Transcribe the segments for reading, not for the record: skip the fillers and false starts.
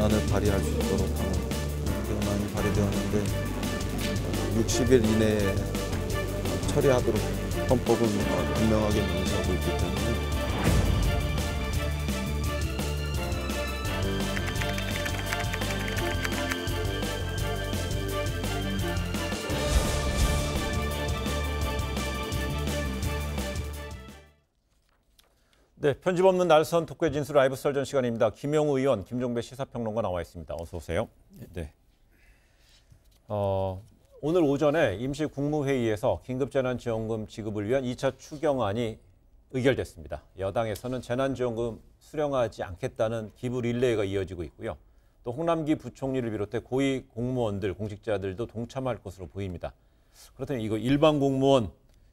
권한을 발휘할 수 있도록 하는 권한이 발휘되었는데 60일 이내에 처리하도록 헌법은 분명하게 명시하고 있기 때문에 네, 편집 없는 날선 토크의 진수 라이브 설전 시간입니다. 김영우 의원, 김종배 시사평론가 나와 있습니다. 어서 오세요. 네. 오늘 오전에 임시국무회의에서 긴급재난지원금 지급을 위한 2차 추경안이 의결됐습니다. 여당에서는 재난지원금 수령하지 않겠다는 기부 릴레이가 이어지고 있고요. 또 홍남기 부총리를 비롯해 고위 공무원들, 공직자들도 동참할 것으로 보입니다. 그렇다면 이거 일반 공무원,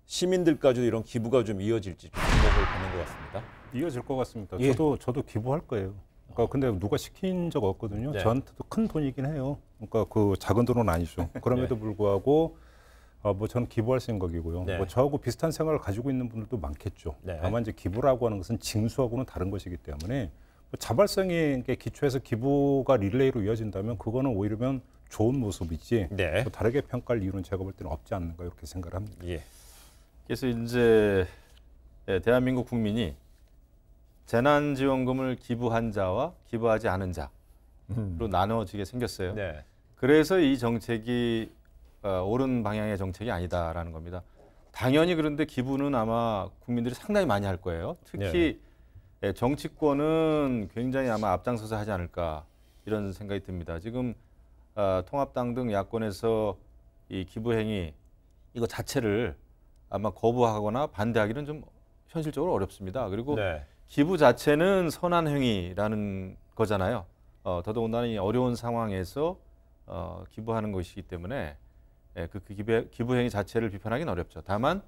시민들까지도 이런 기부가 좀 이어질지 좀 주목을 받는 것 같습니다. 이어질 것 같습니다. 예. 저도 기부할 거예요. 그러니까 근데 누가 시킨 적 없거든요. 네. 저한테도 큰 돈이긴 해요. 그러니까 그 작은 돈은 아니죠. 그럼에도 불구하고 뭐 저는 기부할 생각이고요. 네. 뭐 저하고 비슷한 생각을 가지고 있는 분들도 많겠죠. 네. 다만 이제 기부라고 하는 것은 징수하고는 다른 것이기 때문에 뭐 자발성에 기초해서 기부가 릴레이로 이어진다면 그거는 오히려 좋은 모습이지 네. 뭐 다르게 평가할 이유는 제가 볼 때는 없지 않는가 이렇게 생각을 합니다. 예. 그래서 이제 대한민국 국민이 재난지원금을 기부한 자와 기부하지 않은 자로 나눠지게 생겼어요. 네. 그래서 이 정책이 옳은 방향의 정책이 아니다라는 겁니다. 당연히 그런데 기부는 아마 국민들이 상당히 많이 할 거예요. 특히 정치권은 굉장히 아마 앞장서서 하지 않을까 이런 생각이 듭니다. 지금 통합당 등 야권에서 이 기부 행위 이거 자체를 아마 거부하거나 반대하기는 좀 현실적으로 어렵습니다. 그리고 네. 기부 자체는 선한 행위라는 거잖아요. 더더군다나 이 어려운 상황에서 기부하는 것이기 때문에 그 기부 행위 자체를 비판하기는 어렵죠. 다만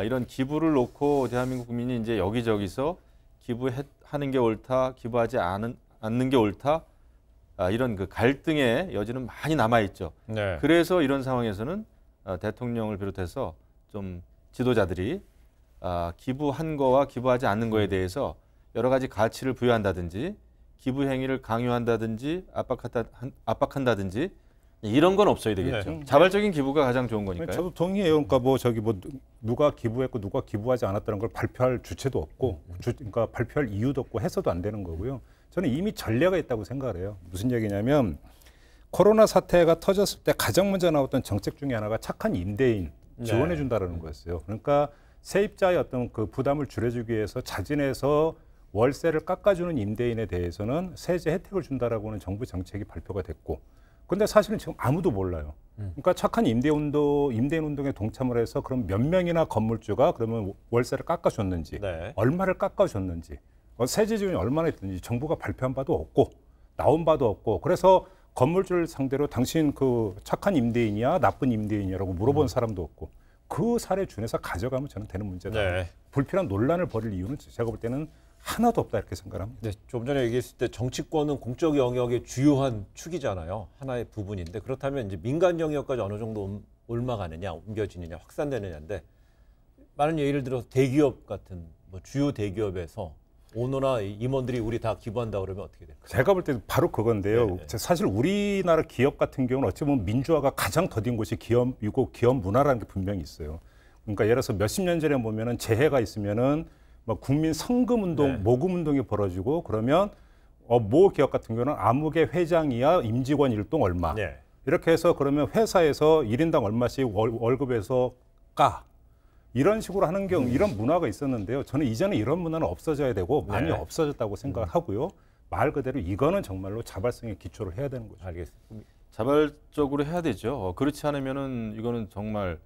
이런 기부를 놓고 대한민국 국민이 이제 여기저기서 기부하는 게 옳다, 기부하지 않는 게 옳다, 이런 그 갈등의 여지는 많이 남아 있죠. 네. 그래서 이런 상황에서는 대통령을 비롯해서 좀 지도자들이 기부한 거와 기부하지 않는 거에 대해서 여러 가지 가치를 부여한다든지 기부 행위를 강요한다든지 압박한다든지 이런 건 없어야 되겠죠. 네. 자발적인 기부가 가장 좋은 거니까요. 저도 동의해요. 그러니까 뭐 누가 기부했고 누가 기부하지 않았다는 걸 발표할 주체도 없고, 그러니까 발표할 이유도 없고 해서도 안 되는 거고요. 저는 이미 전례가 있다고 생각을 해요. 무슨 얘기냐면 코로나 사태가 터졌을 때 가장 먼저 나왔던 정책 중에 하나가 착한 임대인 지원해 준다라는 거였어요. 그러니까 세입자의 어떤 그 부담을 줄여주기 위해서 자진해서 월세를 깎아주는 임대인에 대해서는 세제 혜택을 준다라고 하는 정부 정책이 발표가 됐고, 근데 사실은 지금 아무도 몰라요. 그러니까 착한 임대인 운동에 동참을 해서 그럼 몇 명이나 건물주가 그러면 월세를 깎아줬는지, 네. 얼마를 깎아줬는지, 세제 지원이 얼마나 했는지 정부가 발표한 바도 없고 나온 바도 없고, 그래서 건물주를 상대로 당신 그 착한 임대인이야 나쁜 임대인이라고 물어본 사람도 없고, 그 사례 준해서 가져가면 저는 되는 문제다. 네. 불필요한 논란을 벌일 이유는 제가 볼 때는 하나도 없다 이렇게 생각합니다. 네, 좀 전에 얘기했을 때 정치권은 공적 영역의 주요한 축이잖아요. 하나의 부분인데 그렇다면 이제 민간 영역까지 어느 정도 옮아가느냐, 옮겨지느냐, 확산되느냐인데 많은 예를 들어서 대기업 같은 뭐 주요 대기업에서 오너나 임원들이 우리 다 기부한다 그러면 어떻게 될까요? 제가 볼 때 바로 그건데요. 네. 사실 우리나라 기업 같은 경우는 어찌 보면 민주화가 가장 더딘 곳이 기업이고 기업 문화라는 게 분명히 있어요. 그러니까 예를 들어서 몇십 년 전에 보면은 재해가 있으면은 뭐 국민 성금 운동, 네. 모금 운동이 벌어지고 그러면 모 기업 같은 경우는 아무개 회장이야 임직원 일동 얼마. 네. 이렇게 해서 그러면 회사에서 1인당 얼마씩 월급에서 까. 이런 식으로 하는 경우 이런 문화가 있었는데요. 저는 이제는 이런 문화는 없어져야 되고 많이 네. 없어졌다고 생각을 하고요. 말 그대로 이거는 정말로 자발성에 기초를 해야 되는 거죠. 알겠습니다. 자발적으로 해야 되죠. 그렇지 않으면은 이거는 정말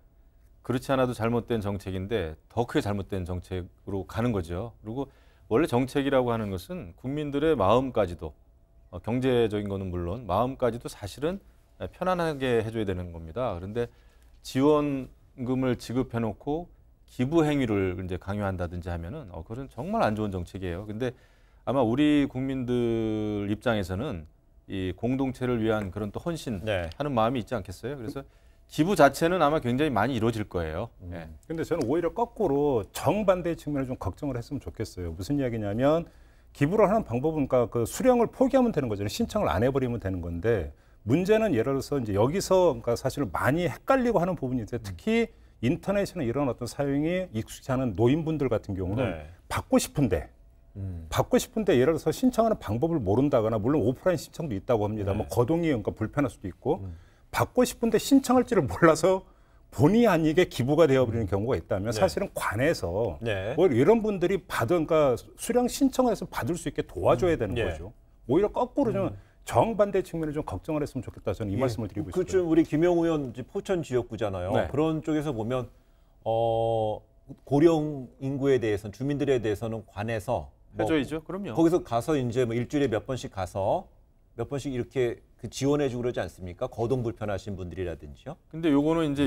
그렇지 않아도 잘못된 정책인데 더 크게 잘못된 정책으로 가는 거죠. 그리고 원래 정책이라고 하는 것은 국민들의 마음까지도 경제적인 거는 물론 마음까지도 사실은 편안하게 해줘야 되는 겁니다. 그런데 지원금을 지급해놓고 기부 행위를 이제 강요한다든지 하면은 그건 정말 안 좋은 정책이에요. 근데 아마 우리 국민들 입장에서는 이 공동체를 위한 그런 또 헌신하는 네. 마음이 있지 않겠어요? 그래서 기부 자체는 아마 굉장히 많이 이루어질 거예요. 예. 근데 저는 오히려 거꾸로 정반대의 측면을 좀 걱정을 했으면 좋겠어요. 무슨 이야기냐면 기부를 하는 방법은 그러니까 그 수령을 포기하면 되는 거잖아요. 신청을 안 해버리면 되는 건데 문제는 예를 들어서 이제 여기서 그러니까 사실 많이 헷갈리고 하는 부분이 있어요. 특히 인터넷이나 이런 어떤 사용이 익숙치 않은 노인분들 같은 경우는 네. 받고 싶은데 예를 들어서 신청하는 방법을 모른다거나 물론 오프라인 신청도 있다고 합니다. 뭐 거동이 그러니까 불편할 수도 있고 받고 싶은데 신청할 줄을 몰라서 본의 아니게 기부가 되어버리는 경우가 있다면 사실은 관에서 네. 오히려 이런 분들이 그러니까 수령 신청을 해서 받을 수 있게 도와줘야 되는 예. 거죠. 오히려 거꾸로 좀 정반대 측면을 좀 걱정을 했으면 좋겠다. 저는 이 말씀을 드리고 싶어요. 그쯤 우리 김영우 의원 이제 포천 지역구잖아요. 네. 그런 쪽에서 보면 고령 인구에 대해서는 주민들에 대해서는 관에서 뭐 해줘야죠. 그럼요. 거기서 가서 이제 뭐 일주일에 몇 번씩 가서 몇 번씩 이렇게 그 지원해주고 그러지 않습니까? 거동 불편하신 분들이라든지요. 근데 요거는 이제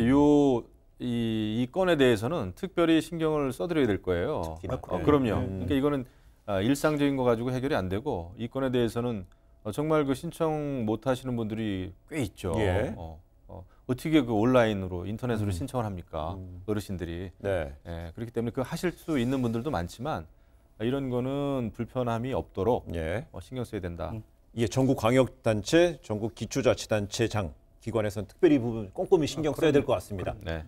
이 건에 대해서는 특별히 신경을 써드려야 될 거예요. 특히나. 그럼요. 그러니까 이거는 일상적인 거 가지고 해결이 안 되고 이 건에 대해서는 정말 그 신청 못 하시는 분들이 꽤 있죠. 예. 어떻게 그 온라인으로 인터넷으로 신청을 합니까? 어르신들이. 네. 예, 그렇기 때문에 그 하실 수 있는 분들도 많지만 이런 거는 불편함이 없도록 예. 신경 써야 된다. 이게 전국 광역단체, 전국 기초자치단체장 기관에서는 특별히 이 부분 꼼꼼히 신경 써야 될 것 같습니다. 네.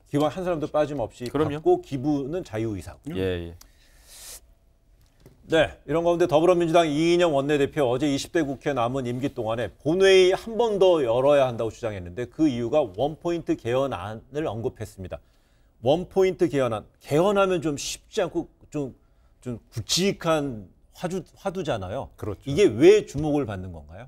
기관 한 사람도 빠짐없이 그럼요. 받고 기부는 자유의사고. 예, 예. 네, 이런 가운데 더불어민주당 이인영 원내대표 어제 20대 국회 남은 임기 동안에 본회의 한 번 더 열어야 한다고 주장했는데 그 이유가 원포인트 개헌안을 언급했습니다. 원포인트 개헌하면 좀 쉽지 않고 좀 굵직한 화두잖아요. 그렇죠. 이게 왜 주목을 받는 건가요?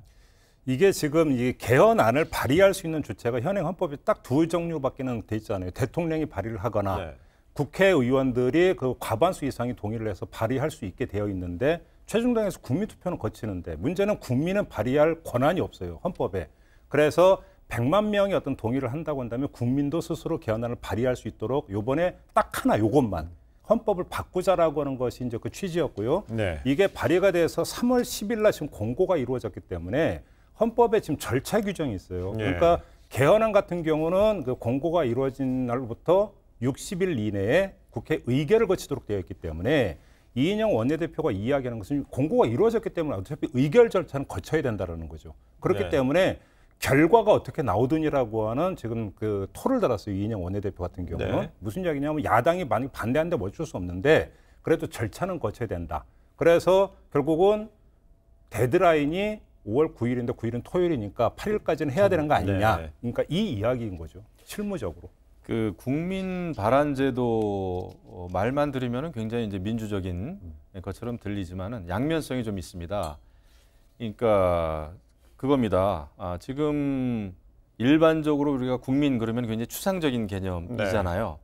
이게 지금 이 개헌안을 발의할 수 있는 주체가 현행 헌법에 딱 두 종류밖에는 돼 있잖아요. 대통령이 발의를 하거나 네. 국회의원들이 그 과반수 이상이 동의를 해서 발의할 수 있게 되어 있는데 최종당에서 국민투표는 거치는데 문제는 국민은 발의할 권한이 없어요. 헌법에. 그래서 100만 명이 어떤 동의를 한다고 한다면 국민도 스스로 개헌안을 발의할 수 있도록 요번에 딱 하나 요것만 헌법을 바꾸자라고 하는 것이 이제 그 취지였고요. 네. 이게 발의가 돼서 3월 10일 날 지금 공고가 이루어졌기 때문에 헌법에 지금 절차 규정이 있어요. 네. 그러니까 개헌안 같은 경우는 그 공고가 이루어진 날부터 60일 이내에 국회 의결을 거치도록 되어 있기 때문에 이인영 원내대표가 이야기하는 것은 공고가 이루어졌기 때문에 어차피 의결 절차는 거쳐야 된다는 거죠. 그렇기 네. 때문에 결과가 어떻게 나오더니라고 하는 지금 그 토를 달았어요. 이인영 원내대표 같은 경우는. 네. 무슨 이야기냐면 야당이 만약 반대하는데 어쩔 수 없는데 그래도 절차는 거쳐야 된다. 그래서 결국은 데드라인이 5월 9일인데 9일은 토요일이니까 8일까지는 해야 되는 거 아니냐. 네. 그러니까 이 이야기인 거죠. 실무적으로. 그 국민 발안제도 말만 들으면 굉장히 이제 민주적인 것처럼 들리지만은 양면성이 좀 있습니다. 그러니까 그겁니다. 지금 일반적으로 우리가 국민 그러면 굉장히 추상적인 개념이잖아요.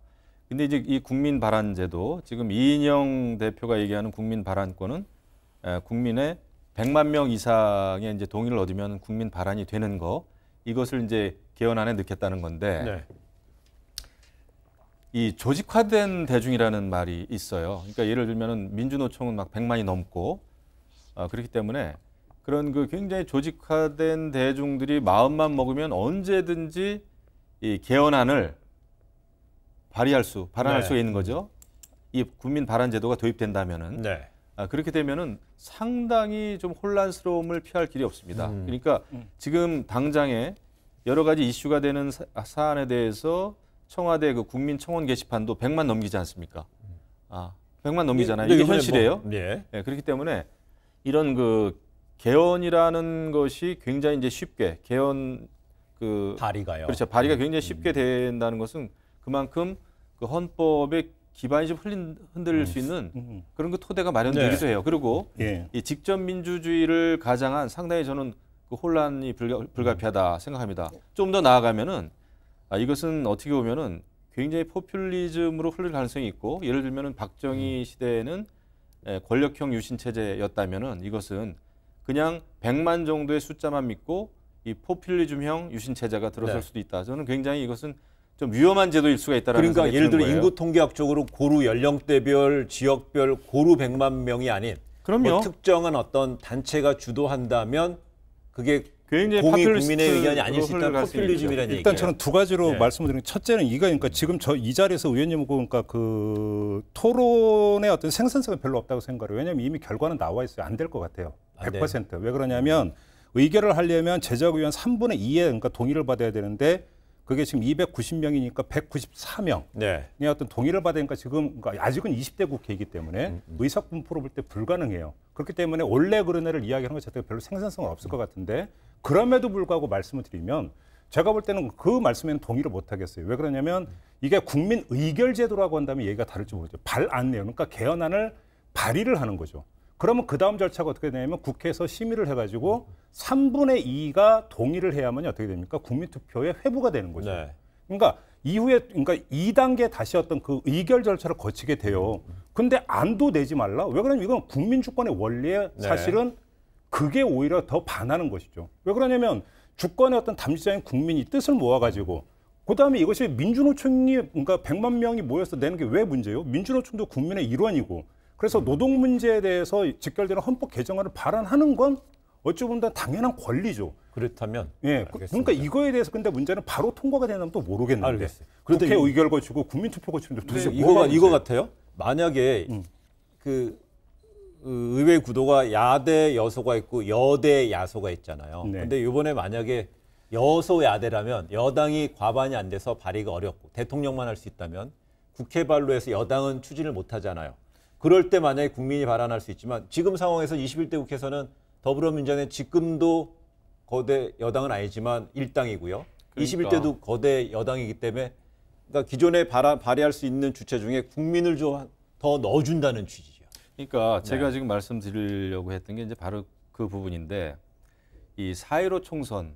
근데 이제 이 국민 발안제도 지금 이인영 대표가 얘기하는 국민 발안권은 국민의 100만 명 이상의 이제 동의를 얻으면 국민 발안이 되는 거 이것을 이제 개헌안에 넣겠다는 건데. 네. 이 조직화된 대중이라는 말이 있어요. 그러니까 예를 들면은 민주노총은 막 100만이 넘고 그렇기 때문에 그런 그 굉장히 조직화된 대중들이 마음만 먹으면 언제든지 이 개헌안을 발안할 네. 수가 있는 거죠. 이 국민 발안 제도가 도입된다면은 네. 그렇게 되면은 상당히 좀 혼란스러움을 피할 길이 없습니다. 그러니까 지금 당장에 여러 가지 이슈가 되는 사안에 대해서 청와대 그 국민청원 게시판도 100만 넘기지 않습니까? 100만 넘기잖아요. 이게 현실이에요. 예. 네, 그렇기 때문에 이런 그 개헌이라는 것이 굉장히 이제 쉽게 개헌 그 발의가요. 그렇죠. 발의가 굉장히 쉽게 된다는 것은 그만큼 그 헌법의 기반이 좀 흔들릴 수 있는 그런 그 토대가 마련되기도 해요. 그리고 예. 이 직접 민주주의를 가장한 상당히 저는 그 혼란이 불가피하다 생각합니다. 좀 더 나아가면은 이것은 어떻게 보면은 굉장히 포퓰리즘으로 흘릴 가능성이 있고 예를 들면은 박정희 시대에는 권력형 유신 체제였다면은 이것은 그냥 100만 정도의 숫자만 믿고 이 포퓰리즘형 유신 체제가 들어설 네. 수도 있다. 저는 굉장히 이것은 좀 위험한 제도일 수가 있다라는 그러니까 생각이 예를 드는 들어 거예요. 인구 통계학적으로 고루 연령대별 지역별 고루 100만 명이 아닌 그럼요. 뭐 특정한 어떤 단체가 주도한다면 그게 굉장히 공이 파퓰리스트 국민의 의견이 아닐 수 있다는 갈수 있는 포퓰리즘이라는 얘기예요. 일단 저는 두 가지로 네. 말씀을 드리는 게 첫째는 이거니까 지금 저 이 자리에서 의원님하고 그러니까 그 토론의 어떤 생산성이 별로 없다고 생각해요. 왜냐하면 이미 결과는 나와 있어요. 안 될 것 같아요. 100%. 왜 그러냐면 의결을 하려면 제적의원 3분의 2의 그러니까 동의를 받아야 되는데 그게 지금 290명이니까 194명의 네. 어떤 동의를 받으니까 지금 그러니까 아직은 20대 국회이기 때문에 의석 분포로 볼 때 불가능해요. 그렇기 때문에 원래 그런 애를 이야기하는 것 자체가 별로 생산성은 없을 것 같은데 그럼에도 불구하고 말씀을 드리면 제가 볼 때는 그 말씀에는 동의를 못 하겠어요. 왜 그러냐면 이게 국민 의결 제도라고 한다면 얘기가 다를지 모르죠. 발안내요. 그러니까 개헌안을 발의를 하는 거죠. 그러면 그 다음 절차가 어떻게 되냐면 국회에서 심의를 해가지고 3분의 2가 동의를 해야만 어떻게 됩니까? 국민투표에 회부가 되는 거죠. 네. 그러니까 이후에 그러니까 2단계 다시 어떤 그 의결 절차를 거치게 돼요. 근데 안도 내지 말라? 왜 그러냐면 이건 국민 주권의 원리에 사실은 그게 오히려 더 반하는 것이죠. 왜 그러냐면 주권의 어떤 담당자인 국민이 뜻을 모아가지고 그다음에 이것이 민주노총이 그러니까 100만 명이 모여서 내는 게 왜 문제예요? 민주노총도 국민의 일원이고 그래서 노동 문제에 대해서 직결되는 헌법 개정안을 발안하는 건 어찌 보면 당연한 권리죠. 그렇다면 예, 그러니까 이거에 대해서 근데 문제는 바로 통과가 되면 또 모르겠는데. 알겠어요. 국회 그런데 의결 거치고 국민투표 거치는데 도대체 이거 같아요. 만약에 그 의회 구도가 야대 여소가 있고 여대 야소가 있잖아요. 네. 근데 이번에 만약에 여소 야대라면 여당이 과반이 안 돼서 발의가 어렵고 대통령만 할 수 있다면 국회 발로해서 여당은 추진을 못 하잖아요. 그럴 때 만약에 국민이 발안할 수 있지만 지금 상황에서 21대 국회에서는 더불어민주당은 지금도 거대 여당은 아니지만 일당이고요. 그러니까. 21대도 거대 여당이기 때문에 그러니까 기존에 발의할 수 있는 주체 중에 국민을 좀 더 넣어준다는 취지죠. 그러니까 제가 지금 말씀드리려고 했던 게 이제 바로 그 부분인데 이 4.15 총선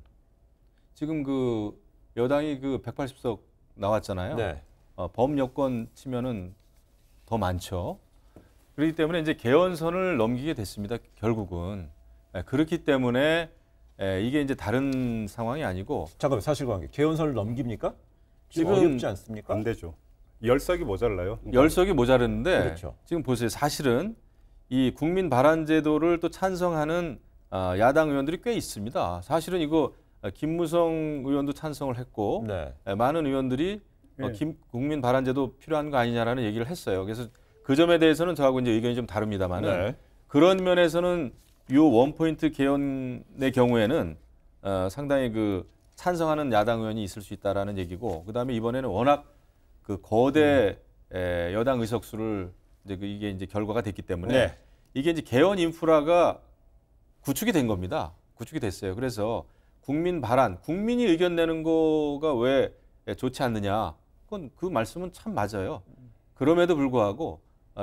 지금 그 여당이 그 180석 나왔잖아요. 네. 범여권 치면은 더 많죠. 그렇기 때문에 이제 개헌선을 넘기게 됐습니다. 결국은 그렇기 때문에 이게 이제 다른 상황이 아니고 잠깐만 사실관계 개헌선을 넘깁니까? 지금 지금 어렵지 않습니까? 안 되죠. 열석이 모자라요. 열석이 모자랐는데 그렇죠. 지금 보세요. 사실은 이 국민 발안 제도를 또 찬성하는 야당 의원들이 꽤 있습니다. 사실은 이거 김무성 의원도 찬성을 했고 네. 많은 의원들이 네. 국민 발안 제도 필요한 거 아니냐라는 얘기를 했어요. 그래서 그 점에 대해서는 저하고 이제 의견이 좀 다릅니다만은 네. 그런 면에서는 요 원포인트 개헌의 경우에는 상당히 그 찬성하는 야당 의원이 있을 수 있다라는 얘기고 그다음에 이번에는 워낙 그 거대 여당 의석수를 이제 이게 이제 결과가 됐기 때문에 네. 이게 이제 개헌 인프라가 구축이 된 겁니다. 구축이 됐어요. 그래서 국민 발안, 국민이 의견 내는 거가 왜 좋지 않느냐? 그건 그 말씀은 참 맞아요. 그럼에도 불구하고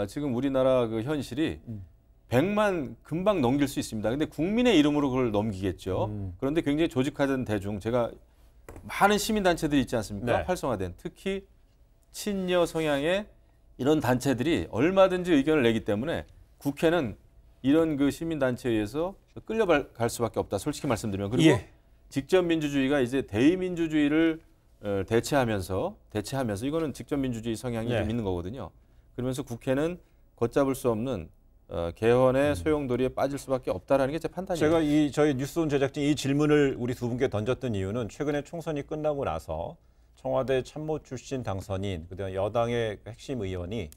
지금 우리나라 그 현실이 100만 금방 넘길 수 있습니다. 근데 국민의 이름으로 그걸 넘기겠죠. 그런데 굉장히 조직화된 대중, 제가 많은 시민단체들이 있지 않습니까? 네. 활성화된 특히 친여 성향의 이런 단체들이 얼마든지 의견을 내기 때문에 국회는 이런 그 시민단체에 의해서 끌려갈 수밖에 없다. 솔직히 말씀드리면 그리고 예. 직접 민주주의가 이제 대의민주주의를 대체하면서 이거는 직접 민주주의 성향이 네. 좀 있는 거거든요. 그러면서 국회는 걷잡을 수 없는 개헌의 소용돌이에 빠질 수밖에 없다라는 게 제 판단이에요. 제가 저희 뉴스온 제작진 이 질문을 우리 두 분께 던졌던 이유는 최근에 총선이 끝나고 나서 청와대 참모 출신 당선인 그다음 여당의 핵심 의원이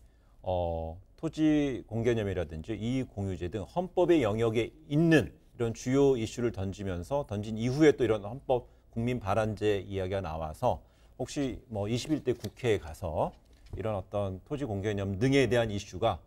토지 공개념이라든지 이익 공유제 등 헌법의 영역에 있는 이런 주요 이슈를 던진 이후에 또 이런 헌법 국민 발안제 이야기가 나와서 혹시 뭐 21대 국회에 가서 이런 어떤 토지 공개념 등에 대한 이슈가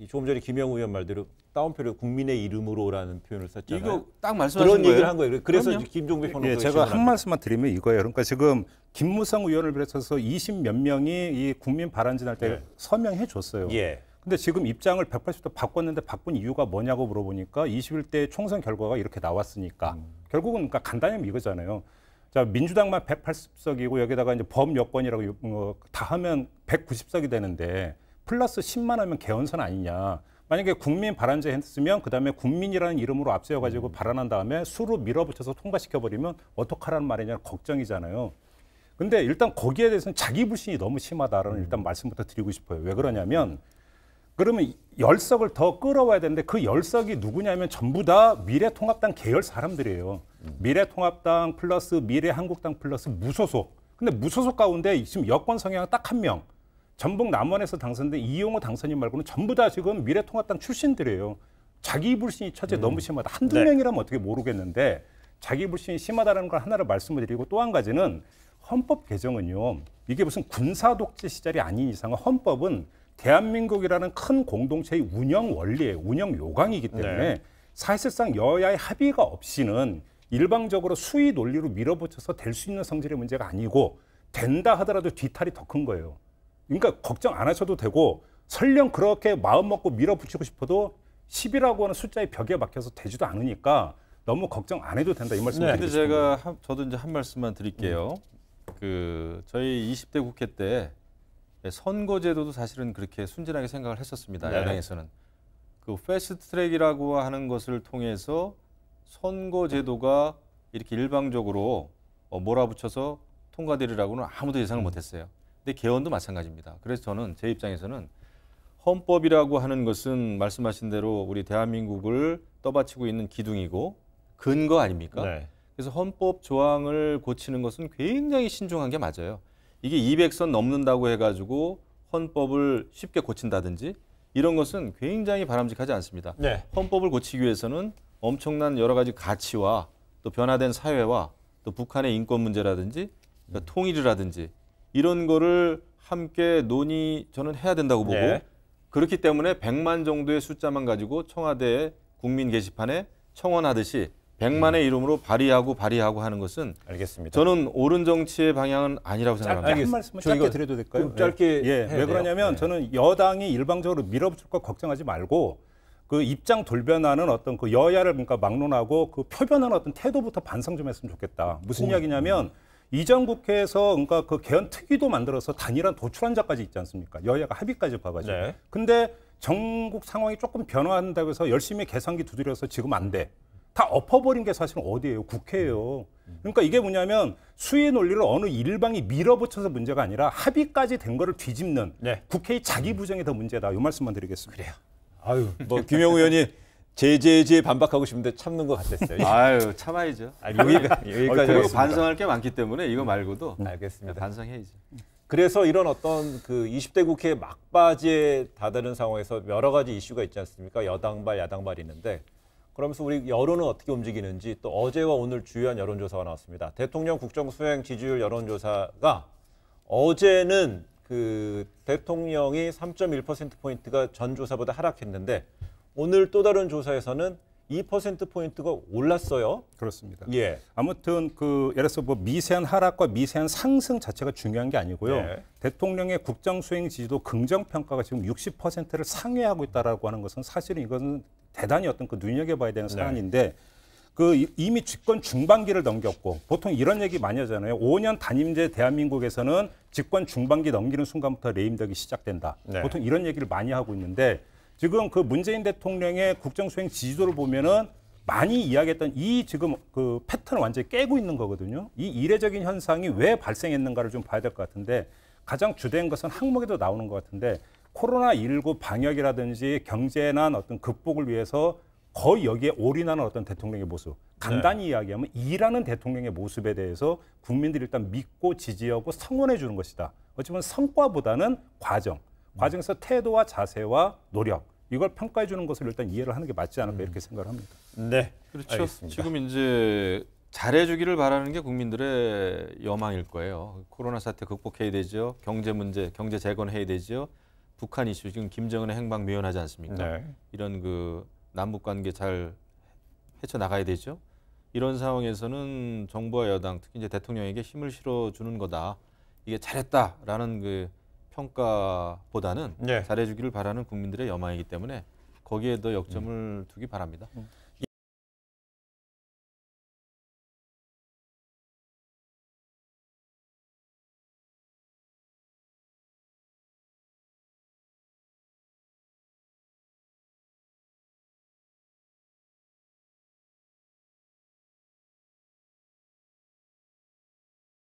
조금 전에 김영우 의원 말대로 따옴표를 국민의 이름으로라는 표현을 썼잖아요. 이거 딱 말씀하신 그런 거예요? 얘기를 한 거예요. 그래서 그럼요. 김종배 평론가가 예, 제가 한 말씀만 드리면 이거예요. 그러니까 지금 김무성 의원을 비롯해서 20 몇 명이 이 국민 발안진 할 때 네. 서명해 줬어요. 예. 근데 지금 입장을 180도 바꿨는데 바꾼 이유가 뭐냐고 물어보니까 21대 총선 결과가 이렇게 나왔으니까 결국은 그러니까 간단히 이거잖아요. 자, 민주당만 180석이고 여기다가 이제 범여권이라고 다 하면 190석이 되는데 플러스 10만 하면 개헌선 아니냐. 만약에 국민 발안제 했으면 그다음에 국민이라는 이름으로 앞세워가지고 발안한 다음에 수로 밀어붙여서 통과시켜버리면 어떡하라는 말이냐 걱정이잖아요. 근데 일단 거기에 대해서는 자기 불신이 너무 심하다라는 일단 말씀부터 드리고 싶어요. 왜 그러냐면 그러면 10석을 더 끌어와야 되는데 그 10석이 누구냐면 전부 다 미래통합당 계열 사람들이에요. 미래통합당 플러스 미래한국당 플러스 무소속. 근데 무소속 가운데 지금 여권 성향 딱 한 명. 전북 남원에서 당선된 이용호 당선인 말고는 전부 다 지금 미래통합당 출신들이에요. 자기 불신이 처제 너무 심하다. 한두 네. 명이라면 어떻게 모르겠는데 자기 불신이 심하다는 걸 하나를 말씀을 드리고 또 한 가지는 헌법 개정은요. 이게 무슨 군사 독재 시절이 아닌 이상은 헌법은 대한민국이라는 큰 공동체의 운영 원리예요. 운영 요강이기 때문에 네. 사실상 여야의 합의가 없이는 일방적으로 수위 논리로 밀어붙여서 될 수 있는 성질의 문제가 아니고 된다 하더라도 뒤탈이 더 큰 거예요. 그러니까 걱정 안 하셔도 되고 설령 그렇게 마음 먹고 밀어붙이고 싶어도 10이라고 하는 숫자의 벽에 막혀서 되지도 않으니까 너무 걱정 안 해도 된다 이 말씀 근데 드리겠습니다. 제가 저도 이제 한 말씀만 드릴게요. 그 저희 20대 국회 때 선거제도도 사실은 그렇게 순진하게 생각을 했었습니다. 네. 야당에서는 그 패스트트랙이라고 하는 것을 통해서 선거제도가 이렇게 일방적으로 몰아붙여서 통과되리라고는 아무도 예상을 못했어요. 근데 개헌도 마찬가지입니다. 그래서 저는 제 입장에서는 헌법이라고 하는 것은 말씀하신 대로 우리 대한민국을 떠받치고 있는 기둥이고 근거 아닙니까? 네. 그래서 헌법 조항을 고치는 것은 굉장히 신중한 게 맞아요. 이게 200선 넘는다고 해가지고 헌법을 쉽게 고친다든지 이런 것은 굉장히 바람직하지 않습니다. 네. 헌법을 고치기 위해서는 엄청난 여러 가지 가치와 또 변화된 사회와 또 북한의 인권 문제라든지 그러니까 통일이라든지 이런 거를 함께 저는 해야 된다고 보고 네. 그렇기 때문에 100만 정도의 숫자만 가지고 청와대 국민 게시판에 청원하듯이 100만의 이름으로 발의하고 하는 것은 알겠습니다. 저는 옳은 정치의 방향은 아니라고 생각합니다. 한 알겠습니다. 말씀을 저 짧게 이거 드려도 될까요? 좀 짧게 예. 해야 왜 돼요. 그러냐면 네. 저는 여당이 일방적으로 밀어붙일 거 걱정하지 말고 그 입장 돌변하는 어떤 그 여야를 그러니까 막론하고 그 표변하는 어떤 태도부터 반성 좀 했으면 좋겠다. 무슨 이야기냐면 이전 국회에서 그러니까 그 개헌 특위도 만들어서 단일한 도출안자까지 있지 않습니까? 여야가 합의까지 봐가지고. 네. 근데 전국 상황이 조금 변화한다고 해서 열심히 계산기 두드려서 지금 안 돼. 다 엎어버린 게 사실은 어디예요? 국회예요. 그러니까 이게 뭐냐면 수의 논리를 어느 일방이 밀어붙여서 문제가 아니라 합의까지 된 거를 뒤집는 네. 국회의 자기 부정이 더 문제다. 이 말씀만 드리겠습니다. 그래요. 아유, 뭐 김영우 의원이 제제제 반박하고 싶은데 참는 것 같았어요. 아유 참아야죠. 여기까지 그리고 하겠습니다. 반성할 게 많기 때문에 이거 말고도 알겠습니다. 반성해야지. 그래서 이런 어떤 그 20대 국회 막바지에 다다른 상황에서 여러 가지 이슈가 있지 않습니까? 여당발, 야당발이 있는데 그러면서 우리 여론은 어떻게 움직이는지 또 어제와 오늘 주요한 여론조사가 나왔습니다. 대통령 국정수행 지지율 여론조사가 어제는 그 대통령이 3.1%포인트가 전 조사보다 하락했는데 오늘 또 다른 조사에서는 2%포인트가 올랐어요. 그렇습니다. 예. 아무튼 그 예를 들어서 뭐 미세한 하락과 미세한 상승 자체가 중요한 게 아니고요. 네. 대통령의 국정 수행 지지도 긍정 평가가 지금 60%를 상회하고 있다라고 하는 것은 사실은 이것은 대단히 어떤 그 눈여겨봐야 되는 사안인데 그 이미 집권 중반기를 넘겼고 보통 이런 얘기 많이 하잖아요. 5년 단임제 대한민국에서는 집권 중반기 넘기는 순간부터 레임덕이 시작된다. 네. 보통 이런 얘기를 많이 하고 있는데 지금 그 문재인 대통령의 국정 수행 지지도를 보면은 많이 이야기했던 이 지금 그 패턴을 완전히 깨고 있는 거거든요. 이 이례적인 현상이 왜 발생했는가를 좀 봐야 될 것 같은데 가장 주된 것은 항목에도 나오는 것 같은데 코로나19 방역이라든지 경제난 어떤 극복을 위해서 거의 여기에 올인하는 어떤 대통령의 모습. 간단히 이야기하면 일하는 대통령의 모습에 대해서 국민들이 일단 믿고 지지하고 성원해 주는 것이다. 어찌보면 성과보다는 과정에서 태도와 자세와 노력 이걸 평가해 주는 것을 일단 이해를 하는 게 맞지 않을까 이렇게 생각을 합니다. 네. 그렇죠. 알겠습니다. 지금 이제 잘해주기를 바라는 게 국민들의 여망일 거예요. 코로나 사태 극복해야 되죠. 경제 문제, 경제 재건해야 되죠. 북한 이슈 지금 김정은의 행방 묘연하지 않습니까? 네. 이런 그 남북 관계 잘 헤쳐 나가야 되죠. 이런 상황에서는 정부와 여당, 특히 이제 대통령에게 힘을 실어주는 거다. 이게 잘했다라는 그 평가보다는 네. 잘해주기를 바라는 국민들의 여망이기 때문에 거기에 더 역점을 두기 바랍니다.